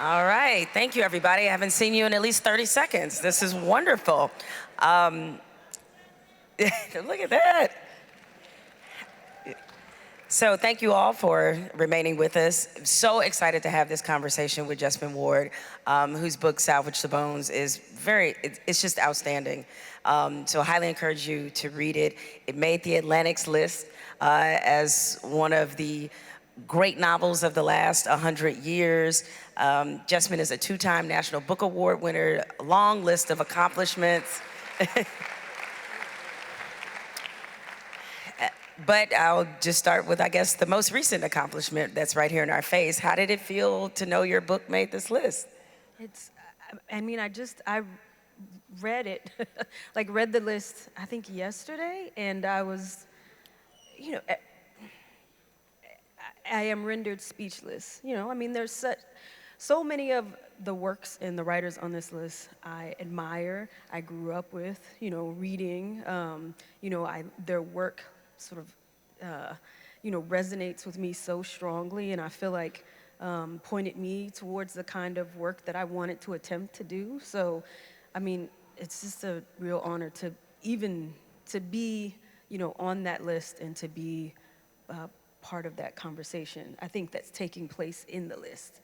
All right, thank you, everybody. I haven't seen you in at least 30 seconds. This is wonderful. Um, look at that. So thank you all for remaining with us. So excited to have this conversation with Jesmyn Ward, whose book, Salvage the Bones, is it's just outstanding. So I highly encourage you to read it. It made the Atlantic's list as one of the great novels of the last 100 years. Jesmyn is a two-time National Book Award winner, a long list of accomplishments. But I'll just start with, I guess, the most recent accomplishment that's right here in our face. How did it feel to know your book made this list? I read it, like read the list, I think yesterday, and I was, you know, I am rendered speechless. There's so many of the works and the writers on this list I admire, I grew up with, reading, their work sort of, resonates with me so strongly, and I feel like pointed me towards the kind of work that I wanted to attempt to do. So, it's just a real honor to be, on that list and to be part of that conversation, I think, that's taking place in the list.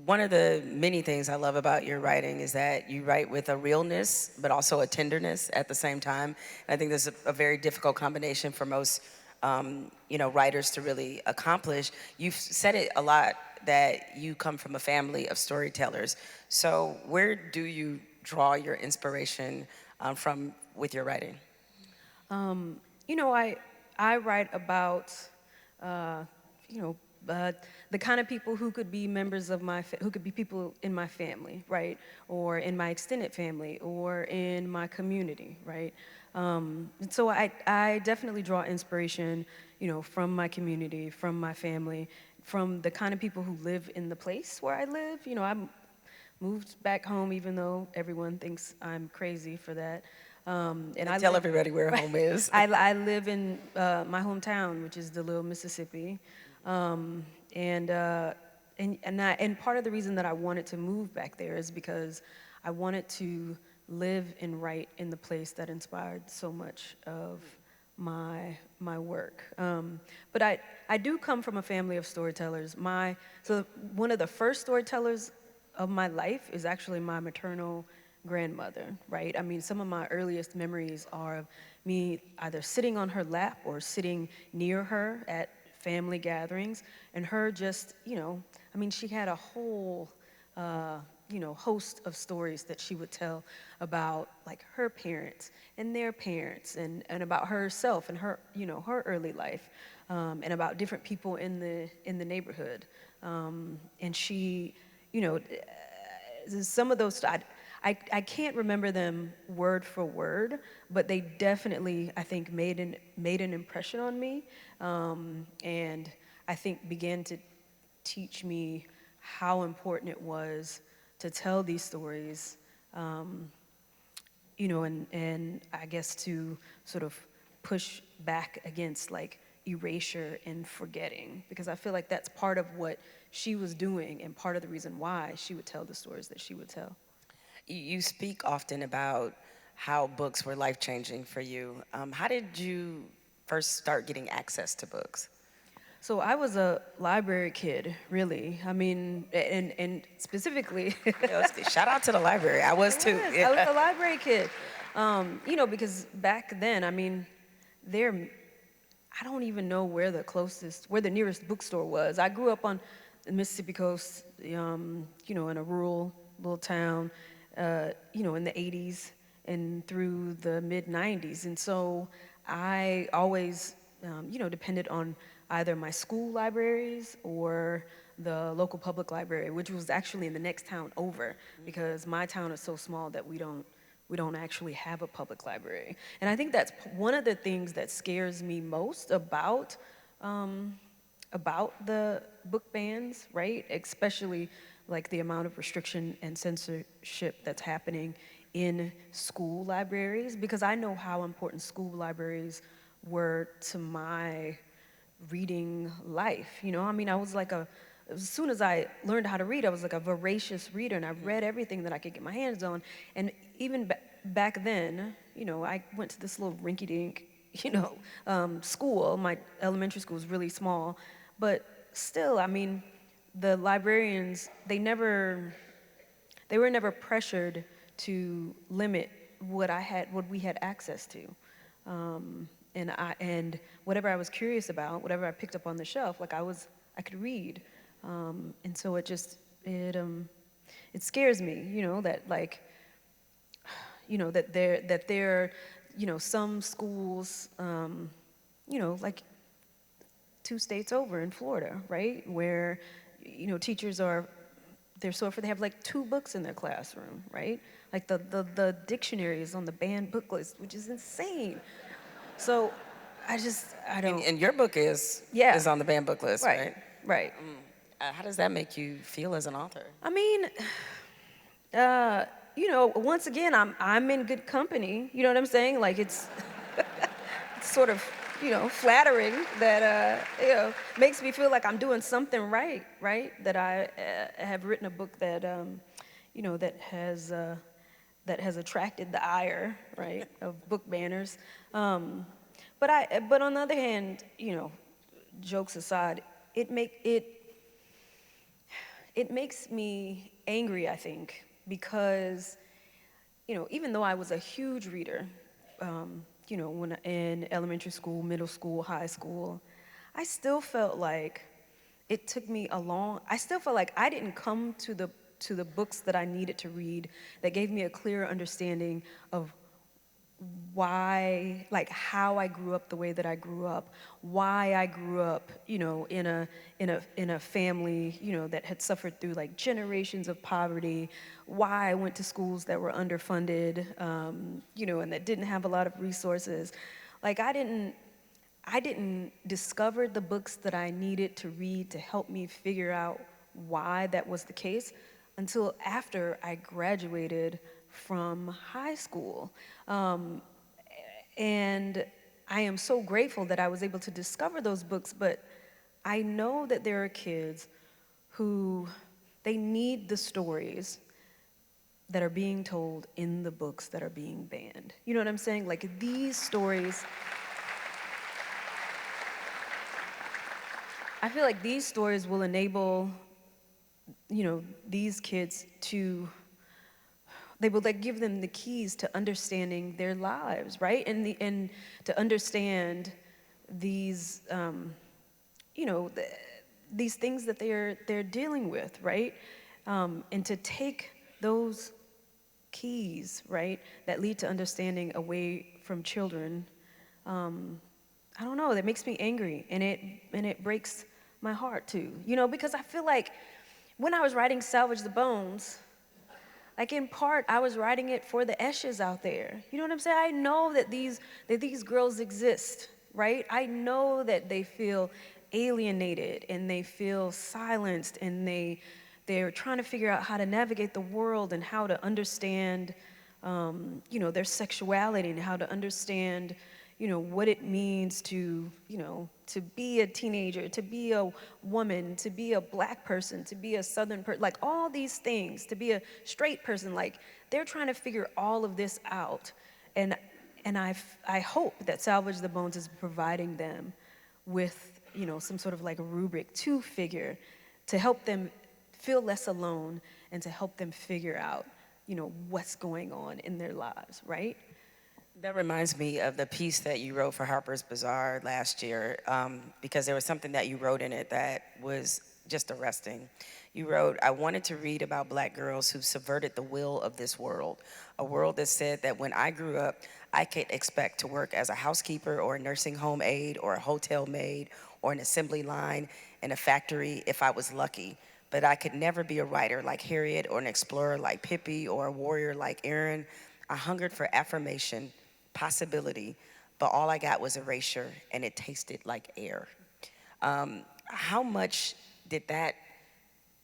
One of the many things I love about your writing is that you write with a realness, but also a tenderness at the same time. And I think this is a very difficult combination for most, writers to really accomplish. You've said it a lot that you come from a family of storytellers. So where do you draw your inspiration from with your writing? I write about, the kind of people who could be members of who could be people in my family, right? Or in my extended family, or in my community, right? And so I definitely draw inspiration, from my community, from my family, from the kind of people who live in the place where I live. I moved back home, even though everyone thinks I'm crazy for that. And I tell everybody where home is. I live in my hometown, which is DeLille, Mississippi. And part of the reason that I wanted to move back there is because I wanted to live and write in the place that inspired so much of my work. But I do come from a family of storytellers. So one of the first storytellers of my life is actually my maternal grandmother, right? Some of my earliest memories are of me either sitting on her lap or sitting near her at family gatherings, and her just, she had a whole, host of stories that she would tell about, like, her parents and their parents, and about herself and her, her early life, and about different people in the neighborhood. And she, some of those, I can't remember them word for word, but they definitely, I think, made an impression on me, and I think began to teach me how important it was to tell these stories, and I guess to sort of push back against, like, erasure and forgetting, because I feel like that's part of what she was doing and part of the reason why she would tell the stories that she would tell. You speak often about how books were life-changing for you. How did you first start getting access to books? So I was a library kid, really. And specifically... Shout out to the library. I was too. I was a library kid. Because back then, I don't even know where the nearest bookstore was. I grew up on the Mississippi coast, in a rural little town, in the 80s and through the mid-90s. And so I always, depended on either my school libraries or the local public library, which was actually in the next town over, because my town is so small that we don't actually have a public library. And I think that's one of the things that scares me most about the book bans, right? Especially, like, the amount of restriction and censorship that's happening in school libraries, because I know how important school libraries were to my reading life. I was like a as soon as I learned how to read, I was like a voracious reader, and I read everything that I could get my hands on. And even back then, I went to this little rinky-dink, school. My elementary school was really small, but still, I mean, the librarians, they were never pressured to limit what we had access to. And whatever I was curious about, whatever I picked up on the shelf, like I could read. And so it scares me, that like, that there, some schools, like 2 states over in Florida, right? Where, teachers they're so afraid they have like 2 books in their classroom, right? Like the dictionary is on the banned book list, which is insane. So I don't. And your book is on the banned book list, right? Right. How does that make you feel as an author? I mean, once again, I'm in good company. You know what I'm saying? Like it's sort of, flattering that, makes me feel like I'm doing something right? That I have written a book that, that has attracted the ire, right, of book banners. But on the other hand, jokes aside, it makes me angry, I think, because, even though I was a huge reader, when in elementary school, middle school, high school, I still felt like it took me I still felt like I didn't come to the books that I needed to read that gave me a clearer understanding of why, like how I grew up the way that I grew up, why I grew up, in a family, that had suffered through like generations of poverty, why I went to schools that were underfunded, and that didn't have a lot of resources. Like I didn't discover the books that I needed to read to help me figure out why that was the case until after I graduated from high school. And I am so grateful that I was able to discover those books, but I know that there are kids who, they need the stories that are being told in the books that are being banned. You know what I'm saying? Like these stories, I feel like these stories will enable, these kids to, they will like give them the keys to understanding their lives, right? And to understand these, these things that they're dealing with, right? And to take those keys, right, that lead to understanding away from children, I don't know, that makes me angry, and it breaks my heart too, because I feel like when I was writing Salvage the Bones, like in part, I was writing it for the Eshes out there. You know what I'm saying? I know that these girls exist, right? I know that they feel alienated and they feel silenced and they're trying to figure out how to navigate the world and how to understand, their sexuality and how to understand, what it means to, to be a teenager, to be a woman, to be a black person, to be a Southern person, like all these things, to be a straight person, like they're trying to figure all of this out. And I hope that Salvage the Bones is providing them with, some sort of like rubric to help them feel less alone and to help them figure out, what's going on in their lives, right? That reminds me of the piece that you wrote for Harper's Bazaar last year, because there was something that you wrote in it that was just arresting. You wrote, "I wanted to read about black girls who subverted the will of this world, a world that said that when I grew up, I could expect to work as a housekeeper or a nursing home aide or a hotel maid or an assembly line in a factory if I was lucky. But I could never be a writer like Harriet or an explorer like Pippi or a warrior like Aaron. I hungered for affirmation, possibility, but all I got was erasure, and it tasted like air." How much did that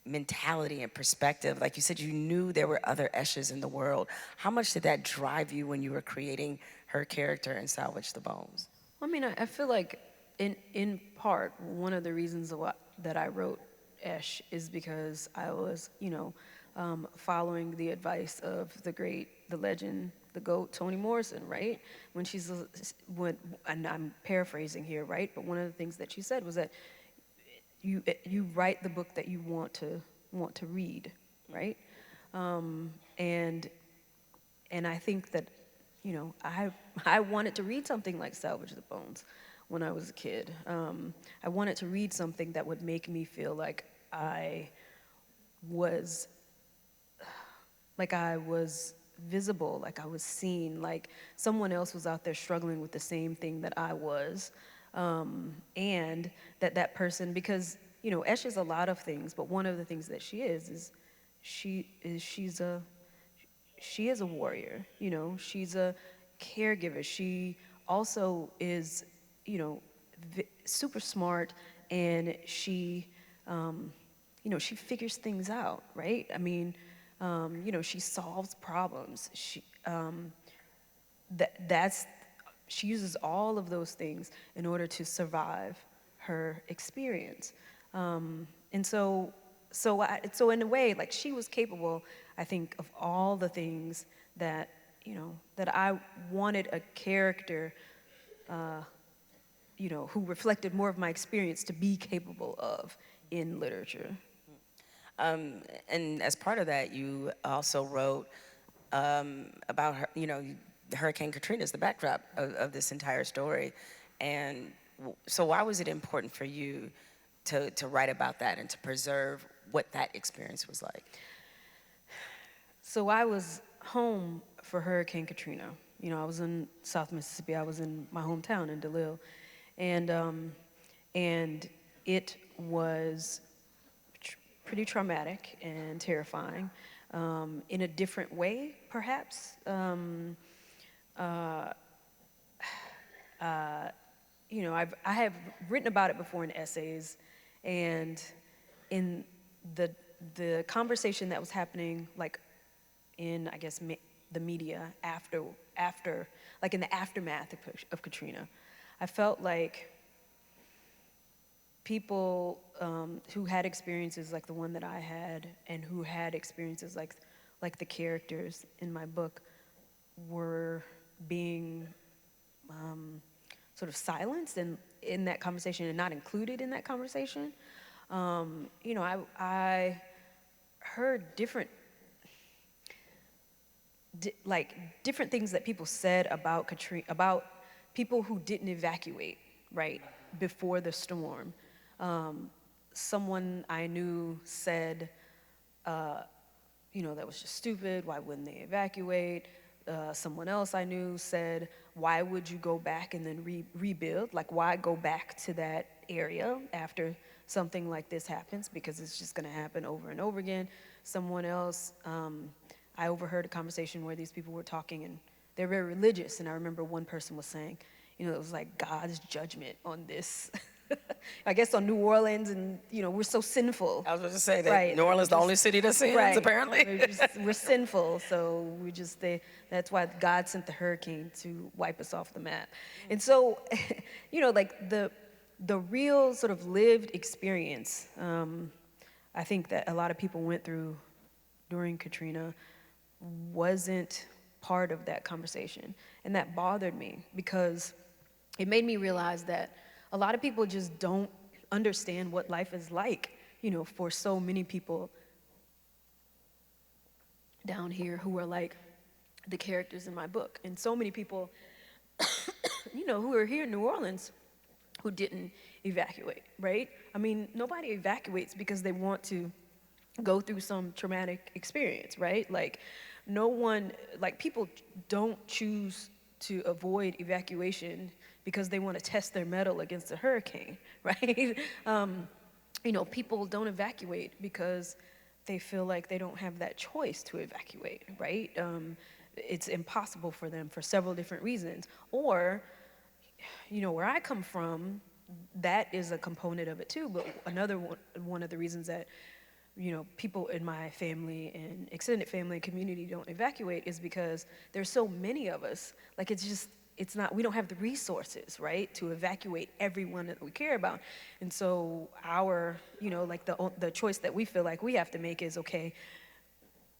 mentality and perspective, like you said, you knew there were other Eshes in the world, how much did that drive you when you were creating her character in Salvage the Bones? I mean, I feel like in part, one of the reasons that I wrote Esh is because I was, following the advice of the legend, the GOAT, Toni Morrison, right? And I'm paraphrasing here, right? But one of the things that she said was that you write the book that you want to read, right? And I think that, I wanted to read something like Salvage the Bones when I was a kid. I wanted to read something that would make me feel like I was visible, like I was seen, like someone else was out there struggling with the same thing that I was. And that person, because, Esh is a lot of things, but one of the things that she is she's a warrior, she's a caregiver. She also is, super smart, and she, she figures things out, right? I mean, she solves problems. She uses all of those things in order to survive her experience. And so in a way, like, she was capable, I think, of all the things that, that I wanted a character, who reflected more of my experience to be capable of in literature. And as part of that, you also wrote about her, Hurricane Katrina is the backdrop of this entire story. And so why was it important for you to write about that and to preserve what that experience was like? So I was home for Hurricane Katrina. I was in South Mississippi. I was in my hometown in DeLille. And it was pretty traumatic and terrifying, in a different way, perhaps. I have written about it before in essays, and in the conversation that was happening, like in, I guess, the media after, like in the aftermath of Katrina, I felt like people who had experiences like the one that I had, and who had experiences like the characters in my book, were being sort of silenced in that conversation and not included in that conversation. I heard different things that people said about Katrina, about people who didn't evacuate, right, before the storm. Someone I knew said, that was just stupid, why wouldn't they evacuate? Someone else I knew said, why would you go back and then rebuild? Like, why go back to that area after something like this happens? Because it's just gonna happen over and over again. Someone else, I overheard a conversation where these people were talking, and they're very religious, and I remember one person was saying, it was like God's judgment on this. I guess on New Orleans, and we're so sinful. I was going to say that, right. New Orleans is the only city that sins, right. apparently. We're sinful, so that's why God sent the hurricane to wipe us off the map. And so, like the real sort of lived experience, I think that a lot of people went through during Katrina wasn't part of that conversation. And that bothered me, because it made me realize that a lot of people just don't understand what life is like, for so many people down here who are like the characters in my book. And so many people, who are here in New Orleans who didn't evacuate, right? I mean, nobody evacuates because they want to go through some traumatic experience, right? Like, people don't choose to avoid evacuation because they want to test their mettle against a hurricane, right? People don't evacuate because they feel like they don't have that choice to evacuate, right? It's impossible for them for several different reasons. Or, where I come from, that is a component of it too, but another one of the reasons that people in my family and extended family and community don't evacuate is because there's so many of us. Like, it's we don't have the resources, right, to evacuate everyone that we care about. And so our, like the choice that we feel like we have to make is, okay,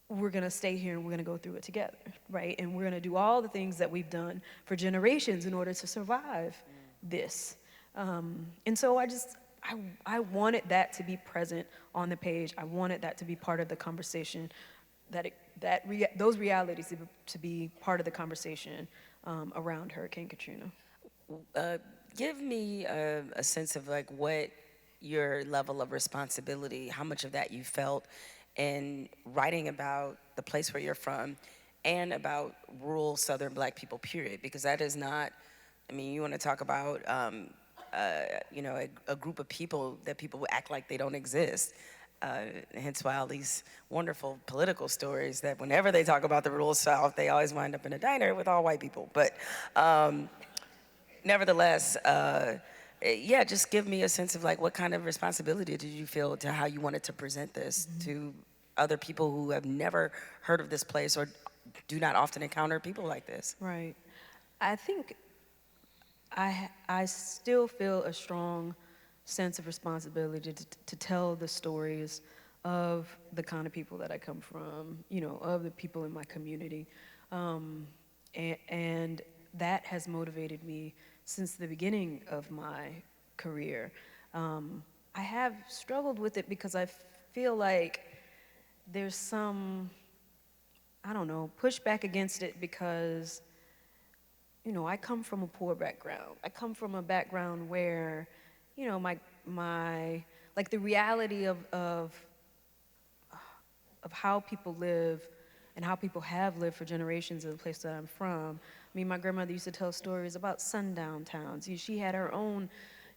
we're gonna stay here and we're gonna go through it together, right? And we're gonna do all the things that we've done for generations in order to survive this. And so I wanted that to be present on the page. I wanted that to be part of the conversation, those realities to be part of the conversation around Hurricane Katrina. Give me a sense of like what your level of responsibility, how much of that you felt in writing about the place where you're from and about rural Southern Black people, period, because that is not, I mean, you want to talk about, a group of people that people act like they don't exist. Hence why all these wonderful political stories that whenever they talk about the rural South, they always wind up in a diner with all white people. But nevertheless, yeah, just give me a sense of like what kind of responsibility did you feel to how you wanted to present this to other people who have never heard of this place or do not often encounter people like this? Right. I think I still feel a strong sense of responsibility to tell the stories of the kind of people that I come from, of the people in my community. And that has motivated me since the beginning of my career. I have struggled with it because I feel like there's some, I don't know, pushback against it because, I come from a poor background. I come from a background where, my like the reality of how people live and how people have lived for generations in the place that I'm from. I mean, my grandmother used to tell stories about sundown towns. She had her own,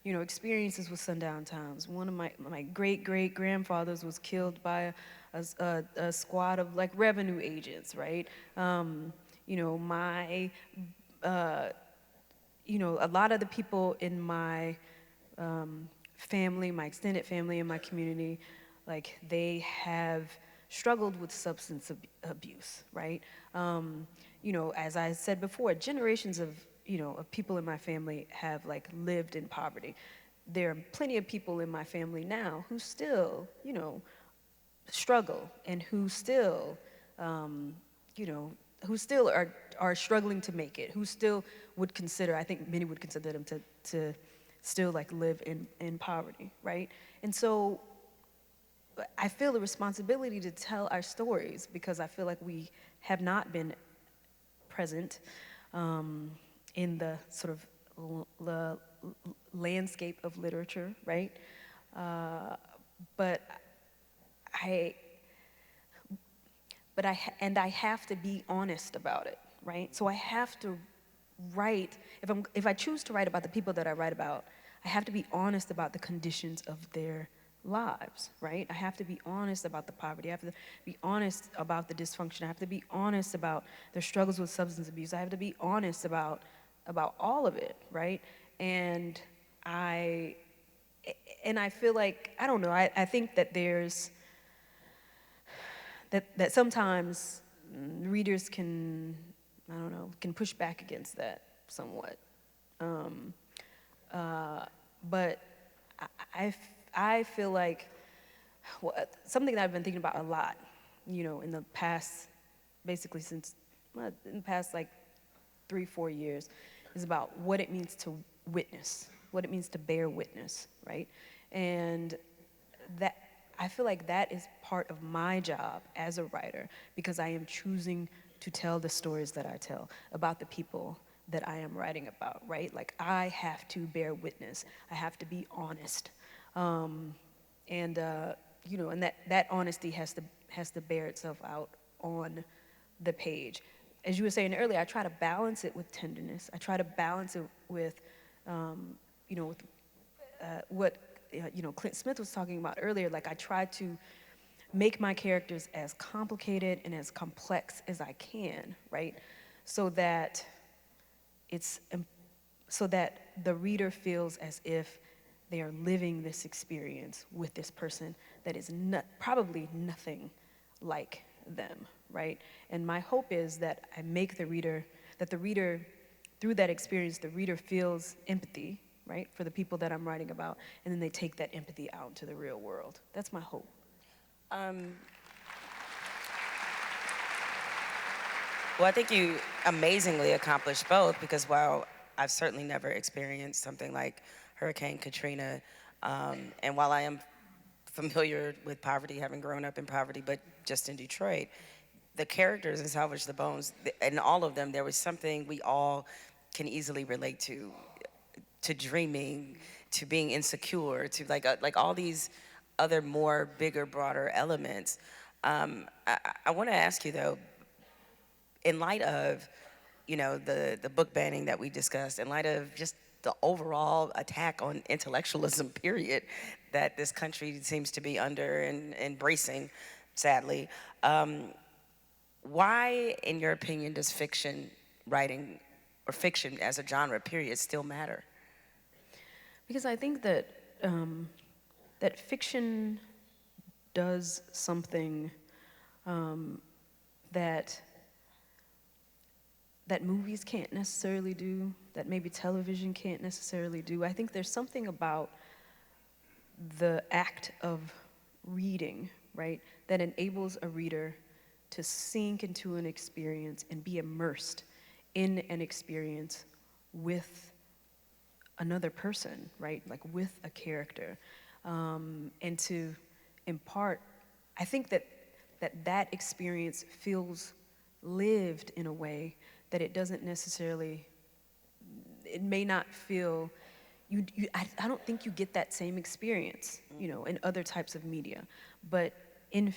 experiences with sundown towns. One of my great-great-grandfathers was killed by a squad of like revenue agents, right? A lot of the people in my family, my extended family in my community, like they have struggled with substance abuse, right? As I said before, generations of people in my family have like lived in poverty. There are plenty of people in my family now who still, struggle and who still, who still are struggling to make it, who still would consider, I think many would consider them to still like live in poverty, right? And so I feel the responsibility to tell our stories because I feel like we have not been present in the sort of landscape of literature, right? But I have to be honest about it, right? So I have to write, if I choose to write about the people that I write about, I have to be honest about the conditions of their lives, right? I have to be honest about the poverty. I have to be honest about the dysfunction. I have to be honest about their struggles with substance abuse. I have to be honest about all of it, right? And I feel like, I don't know, I think that there's, that sometimes readers can, I don't know, can push back against that somewhat. But I feel like something that I've been thinking about a lot, in the past, basically since, in the past like 3-4 years, is about what it means to witness, what it means to bear witness, right? And that, I feel like that is part of my job as a writer because I am choosing to tell the stories that I tell about the people that I am writing about, right? Like I have to bear witness. I have to be honest. And that honesty has to bear itself out on the page. As you were saying earlier, I try to balance it with tenderness. I try to balance it with, what Clint Smith was talking about earlier. Like I try to make my characters as complicated and as complex as I can, right? So that the reader feels as if they are living this experience with this person that is probably nothing like them, right? And my hope is that I make the reader through that experience, the reader feels empathy, right, for the people that I'm writing about, and then they take that empathy out into the real world. That's my hope. Well, I think you amazingly accomplished both because while I've certainly never experienced something like Hurricane Katrina, and while I am familiar with poverty, having grown up in poverty, but just in Detroit, the characters in Salvage the Bones, and all of them, there was something we all can easily relate to dreaming, to being insecure, to like all these other more bigger, broader elements. I want to ask you though, in light of, the book banning that we discussed, in light of just the overall attack on intellectualism, period, that this country seems to be under and embracing, sadly, why, in your opinion, does fiction writing or fiction as a genre, period, still matter? Because I think that that fiction does something that movies can't necessarily do, that maybe television can't necessarily do. I think there's something about the act of reading, right, that enables a reader to sink into an experience and be immersed in an experience with another person, right, like with a character, and to impart, I think that experience feels lived in a way that it doesn't necessarily, it may not feel, I don't think you get that same experience, in other types of media, but in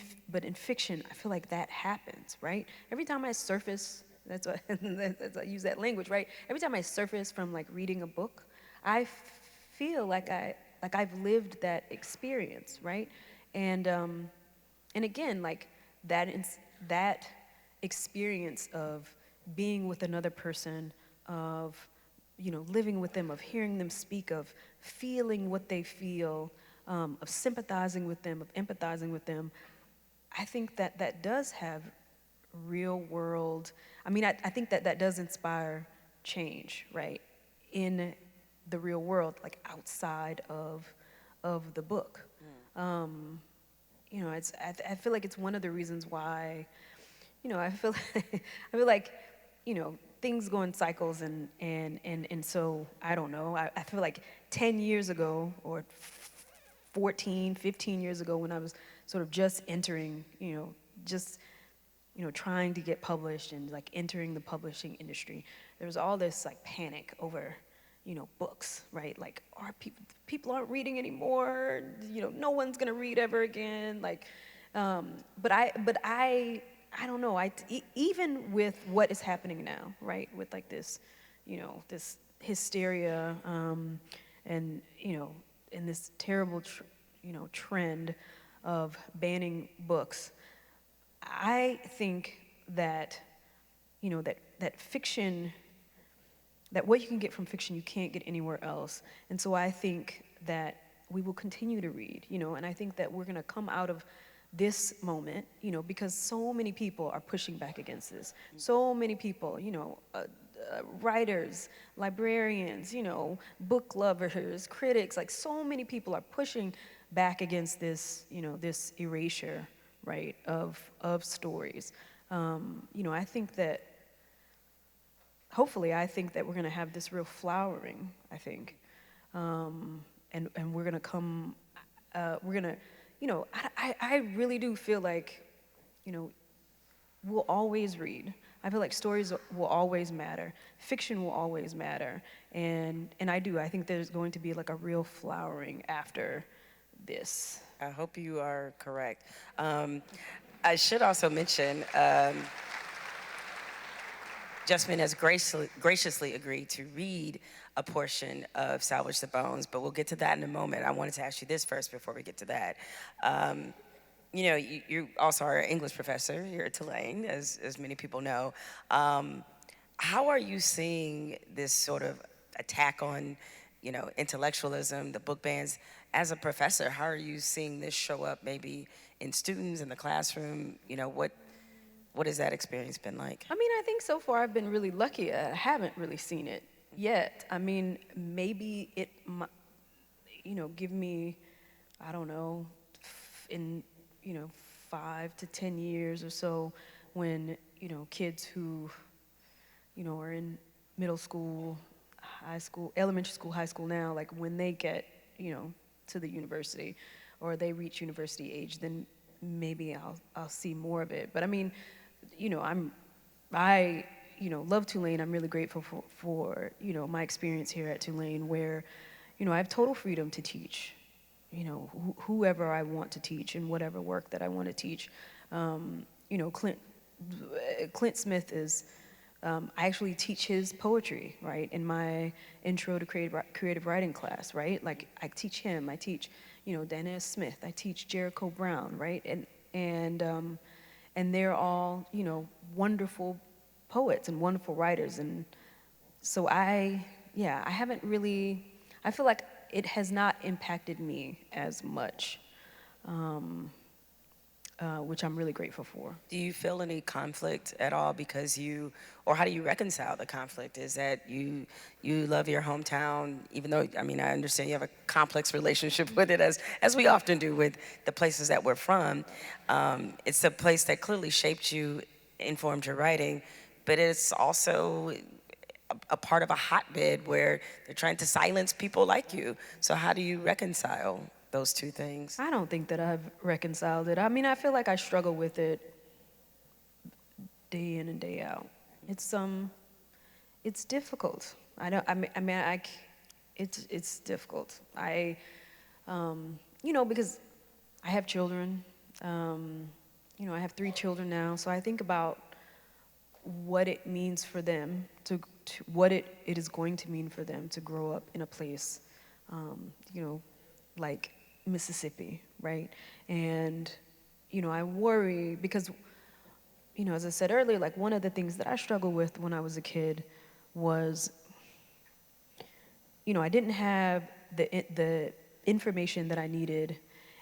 fiction, I feel like that happens, right? Every time I surface, that's why I use that language, right? Every time I surface from like reading a book, I feel like I've lived that experience, right? And again, like that experience of being with another person, of living with them, of hearing them speak, of feeling what they feel, of sympathizing with them, of empathizing with them, I think that does have real world, I think that does inspire change, right, in the real world, like outside of the book. I feel like it's one of the reasons why, I feel like, things go in cycles, and so I don't know. I feel like 10 years ago or 14, 15 years ago, when I was sort of just entering, trying to get published and like entering the publishing industry, there was all this like panic over, books, right? Like, people aren't reading anymore. No one's gonna read ever again. Like, but I don't know. Even with what is happening now, right? With like this, this hysteria, and in this terrible, trend of banning books. I think that, that fiction, that what you can get from fiction, you can't get anywhere else. And so I think that we will continue to read, and I think that we're gonna come out of this moment, because so many people are pushing back against this. So many people, writers, librarians, book lovers, critics, like so many people are pushing back against this, this erasure, right, of stories. I think that, hopefully, I think that we're gonna have this real flowering, I think. And we're gonna come, we're gonna, I really do feel like, we'll always read. I feel like stories will always matter. Fiction will always matter. And I think there's going to be like a real flowering after this. I hope you are correct. I should also mention, Jesmyn has graciously agreed to read a portion of Salvage the Bones, but we'll get to that in a moment. I wanted to ask you this first before we get to that. You also are an English professor here at Tulane, as many people know. How are you seeing this sort of attack on, intellectualism, the book bans? As a professor, how are you seeing this show up maybe in students in the classroom? What has that experience been like? I mean, I think so far I've been really lucky. I haven't really seen it yet. I mean, maybe it might, give me, I don't know, in, 5 to 10 years or so, when, kids who, are in middle school, high school, elementary school, high school now, like when they get, to the university or they reach university age, then maybe I'll see more of it. But I mean, I love Tulane. I'm really grateful for my experience here at Tulane, where, I have total freedom to teach, whoever I want to teach and whatever work that I want to teach. Clint Smith is, I actually teach his poetry, right, in my intro to creative writing class, right? Like, I teach him, I teach, Dana Smith, I teach Jericho Brown, right? And they're all, wonderful poets and wonderful writers. And so I haven't really, I feel like it has not impacted me as much, which I'm really grateful for. Do you feel any conflict at all or how do you reconcile the conflict? Is that you love your hometown, even though, I mean, I understand you have a complex relationship with it, as we often do with the places that we're from. It's a place that clearly shaped you, informed your writing, but it's also a part of a hotbed where they're trying to silence people like you. So how do you reconcile those two things? I don't think that I've reconciled it. I mean, I feel like I struggle with it day in and day out. It's difficult. It's difficult. Because I have children. I have 3 children now, so I think about what it means for them what it is going to mean for them to grow up in a place, like Mississippi, right? And, I worry because, as I said earlier, like one of the things that I struggled with when I was a kid was, I didn't have the information that I needed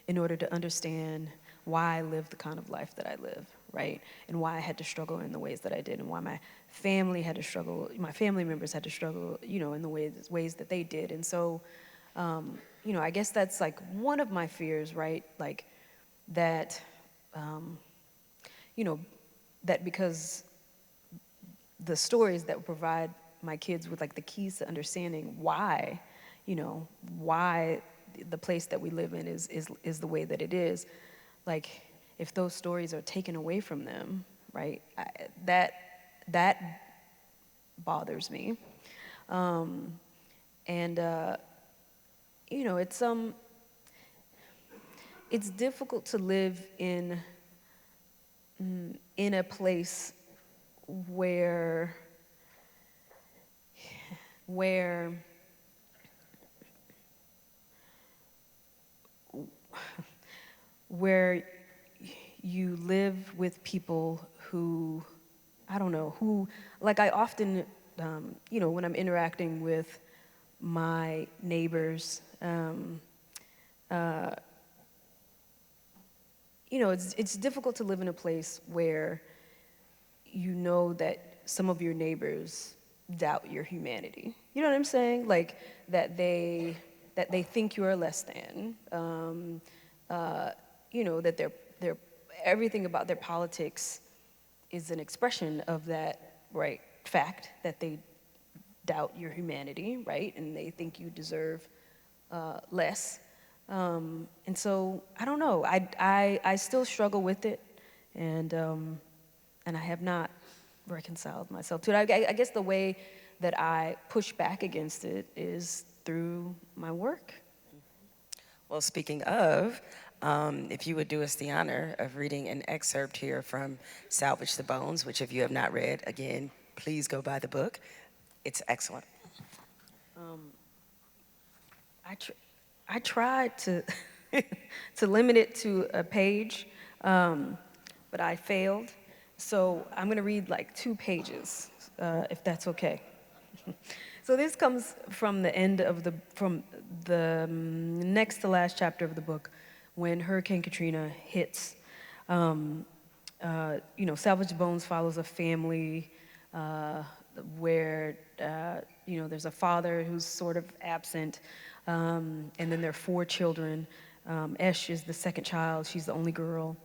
in order to understand why I lived the kind of life that I live, right? And why I had to struggle in the ways that I did, and why my family had to struggle, my family members had to struggle, in the ways that they did. And so, I guess that's like one of my fears, right? Like that, that because the stories that provide my kids with like the keys to understanding why, why the place that we live in is the way that it is. Like, if those stories are taken away from them, right, that bothers me. It's difficult to live in a place where you live with people who, I don't know, like I often, when I'm interacting with my neighbors, it's difficult to live in a place where that some of your neighbors doubt your humanity. You know what I'm saying? Like that they think you are less than. That they're everything about their politics is an expression of that, right, fact that they doubt your humanity, right, and they think you deserve less. And so I don't know. I still struggle with it, and I have not reconciled myself to it. I guess the way that I push back against it is through my work. Well, speaking of, if you would do us the honor of reading an excerpt here from Salvage the Bones, which if you have not read, again, please go buy the book. It's excellent. I tried to to limit it to a page, but I failed. So I'm going to read like 2 pages, if that's okay. So this comes from the end of from the next to last chapter of the book, when Hurricane Katrina hits Salvage Bones follows a family where, there's a father who's sort of absent, and then there are 4 children. Esh is the second child. She's the only girl.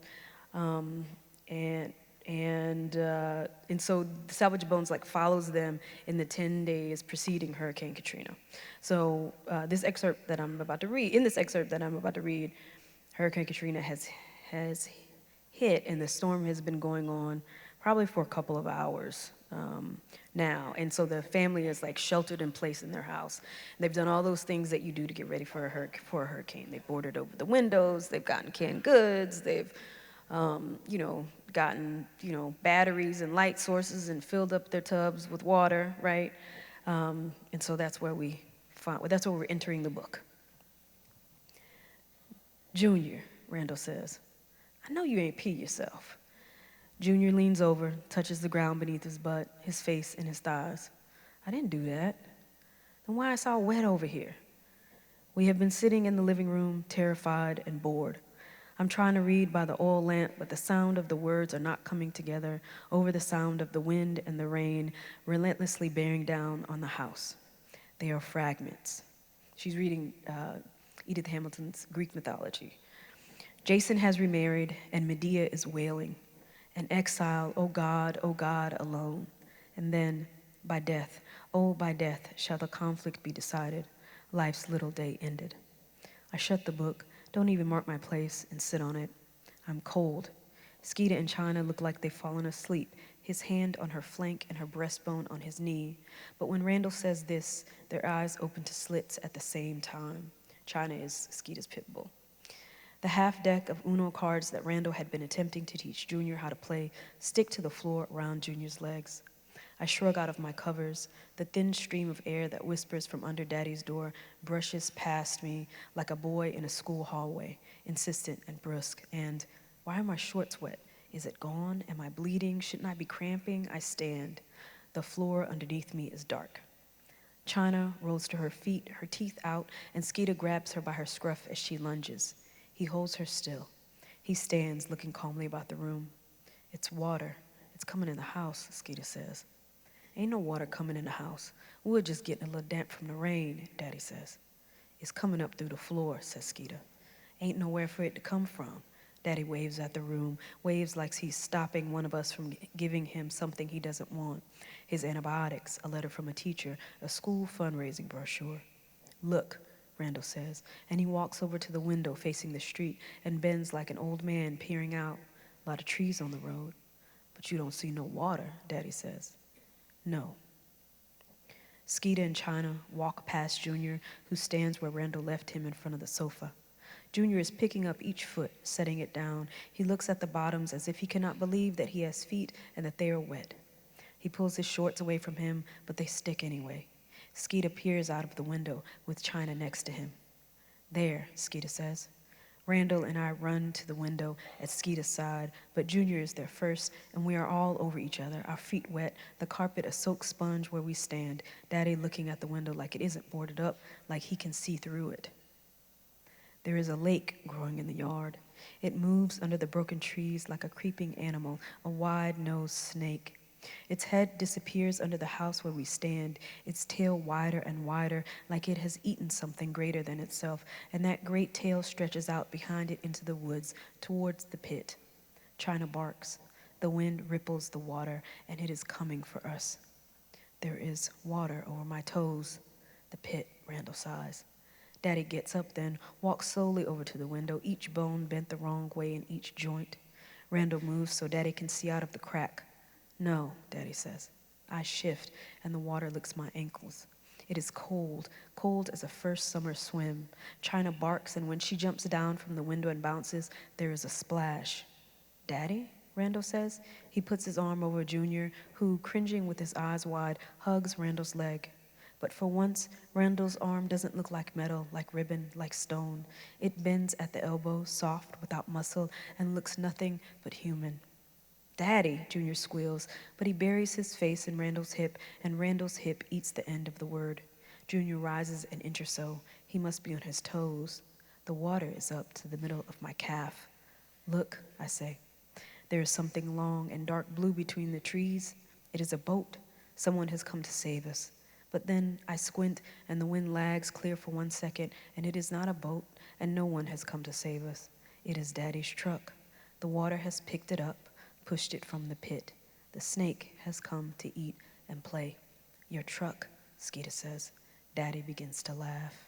Um, and and so the Salvage Bones follows them in the 10 days preceding Hurricane Katrina. So in this excerpt that I'm about to read, Hurricane Katrina has hit, and the storm has been going on probably for a couple of hours now. And so the family is sheltered in place in their house. They've done all those things that you do to get ready for a hurricane. They've boarded over the windows. They've gotten canned goods. They've gotten, batteries and light sources and filled up their tubs with water, right? And so that's where we're entering the book. Junior, Randle says, I know you ain't pee yourself. Junior leans over, touches the ground beneath his butt, his face, and his thighs. I didn't do that. Then why it's all wet over here? We have been sitting in the living room, terrified and bored. I'm trying to read by the oil lamp, but the sound of the words are not coming together over the sound of the wind and the rain relentlessly bearing down on the house. They are fragments. She's reading Edith Hamilton's Greek mythology. Jason has remarried, and Medea is wailing. An exile, O God, alone. And then, by death, oh, by death, shall the conflict be decided. Life's little day ended. I shut the book, don't even mark my place, and sit on it. I'm cold. Skeeta and China look like they've fallen asleep, his hand on her flank and her breastbone on his knee. But when Randle says this, their eyes open to slits at the same time. China is Skeeta's pit bull. The half deck of Uno cards that Randle had been attempting to teach Junior how to play stick to the floor around Junior's legs. I shrug out of my covers. The thin stream of air that whispers from under Daddy's door brushes past me like a boy in a school hallway, insistent and brusque. And why are my shorts wet? Is it gone? Am I bleeding? Shouldn't I be cramping? I stand. The floor underneath me is dark. China rolls to her feet, her teeth out, and Skeeta grabs her by her scruff as she lunges. He holds her still. He stands, looking calmly about the room. It's water. It's coming in the house, Skeeta says. Ain't no water coming in the house. We're just getting a little damp from the rain, Daddy says. It's coming up through the floor, says Skeeta. Ain't nowhere for it to come from. Daddy waves at the room, waves like he's stopping one of us from giving him something he doesn't want. His antibiotics, a letter from a teacher, a school fundraising brochure. Look, Randle says, and he walks over to the window facing the street and bends like an old man peering out. A lot of trees on the road. But you don't see no water, Daddy says. No. Skeeta and China walk past Junior, who stands where Randle left him in front of the sofa. Junior is picking up each foot, setting it down. He looks at the bottoms as if he cannot believe that he has feet and that they are wet. He pulls his shorts away from him, but they stick anyway. Skeeta peers out of the window with China next to him. There, Skeeta says. Randle and I run to the window at Skeeta's side, but Junior is there first, and we are all over each other, our feet wet, the carpet a soaked sponge where we stand, Daddy looking at the window like it isn't boarded up, like he can see through it. There is a lake growing in the yard. It moves under the broken trees like a creeping animal, a wide-nosed snake. Its head disappears under the house where we stand, its tail wider and wider, like it has eaten something greater than itself, and that great tail stretches out behind it into the woods, towards the pit. China barks. The wind ripples the water, and it is coming for us. There is water over my toes. The pit, Randle sighs. Daddy gets up then, walks slowly over to the window, each bone bent the wrong way in each joint. Randle moves so Daddy can see out of the crack. No, Daddy says. I shift, and the water licks my ankles. It is cold, cold as a first summer swim. China barks, and when she jumps down from the window and bounces, there is a splash. Daddy? Randle says. He puts his arm over Junior, who, cringing with his eyes wide, hugs Randle's leg. But for once, Randle's arm doesn't look like metal, like ribbon, like stone. It bends at the elbow, soft, without muscle, and looks nothing but human. Daddy, Junior squeals, but he buries his face in Randle's hip, and Randle's hip eats the end of the word. Junior rises an inch or so. He must be on his toes. The water is up to the middle of my calf. Look, I say. There is something long and dark blue between the trees. It is a boat. Someone has come to save us. But then I squint and the wind lags clear for 1 second, and it is not a boat, and no one has come to save us. It is Daddy's truck. The water has picked it up, pushed it from the pit. The snake has come to eat and play. Your truck, Skeeta says. Daddy begins to laugh.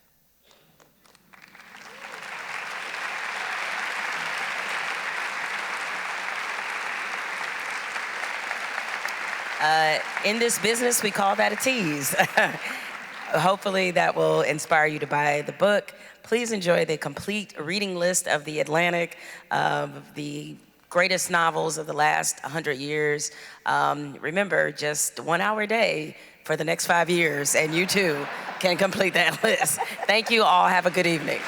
In this business, we call that a tease. Hopefully that will inspire you to buy the book. Please enjoy the complete reading list of The Atlantic, the greatest novels of the last 100 years. Remember, just 1 hour a day for the next 5 years, and you too can complete that list. Thank you all. Have a good evening.